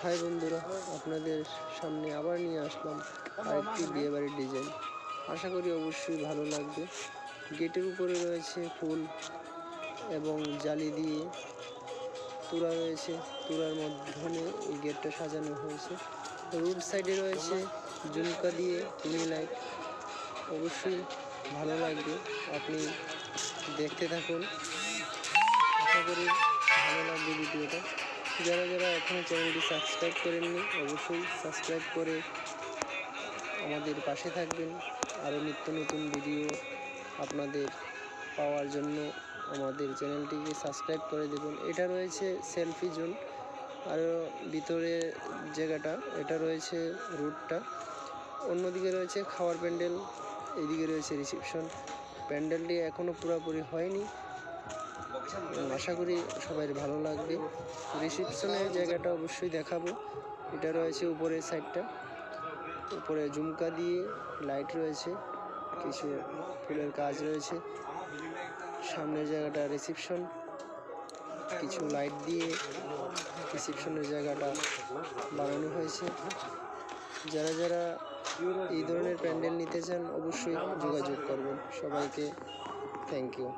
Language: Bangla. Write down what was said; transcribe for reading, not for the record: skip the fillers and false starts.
হাই বন্ধুরা, আপনাদের সামনে আবার নিয়ে আসলাম আরেকটি বিয়েবাড়ির ডিজাইন। আশা করি অবশ্যই ভালো লাগবে। গেটের উপরে রয়েছে ফুল এবং জালি দিয়ে তুরা রয়েছে, তুরার মাধ্যমে এই গেটটা সাজানো হয়েছে। রোড সাইডে রয়েছে ঝুমকা দিয়ে টুনি লাইট। অবশ্যই ভালো লাগবে, আপনি দেখতে থাকুন। আশা করি ভালো লাগবে ভিডিওটা। যারা যারা এখনও চ্যানেলটি সাবস্ক্রাইব করেননি অবশ্যই সাবস্ক্রাইব করে আমাদের পাশে থাকবেন। আরও নিত্য নতুন ভিডিও আপনাদের পাওয়ার জন্য আমাদের চ্যানেলটিকে সাবস্ক্রাইব করে দেবেন। এটা রয়েছে সেলফি জোন, আরও ভিতরে জায়গাটা এটা রয়েছে রুটটা, অন্যদিকে রয়েছে খাওয়ার প্যান্ডেল, এইদিকে রয়েছে রিসেপশন। প্যান্ডেলটি এখনও পুরোপুরি হয়নি, আশা করি সবাই ভালো লাগবে। রিসেপশনের জায়গাটা অবশ্যই দেখাবো। এটা রয়েছে উপরের সাইডটা, উপরে ঝুমকা দিয়ে লাইট রয়েছে, কিছু ফুলের কাজ রয়েছে। সামনের জায়গাটা রিসেপশন, কিছু লাইট দিয়ে রিসেপশনের জায়গাটা বানানো হয়েছে। যারা যারা এই ধরনের প্যান্ডেল নিতে চান অবশ্যই যোগাযোগ করবেন। সবাইকে থ্যাংক ইউ।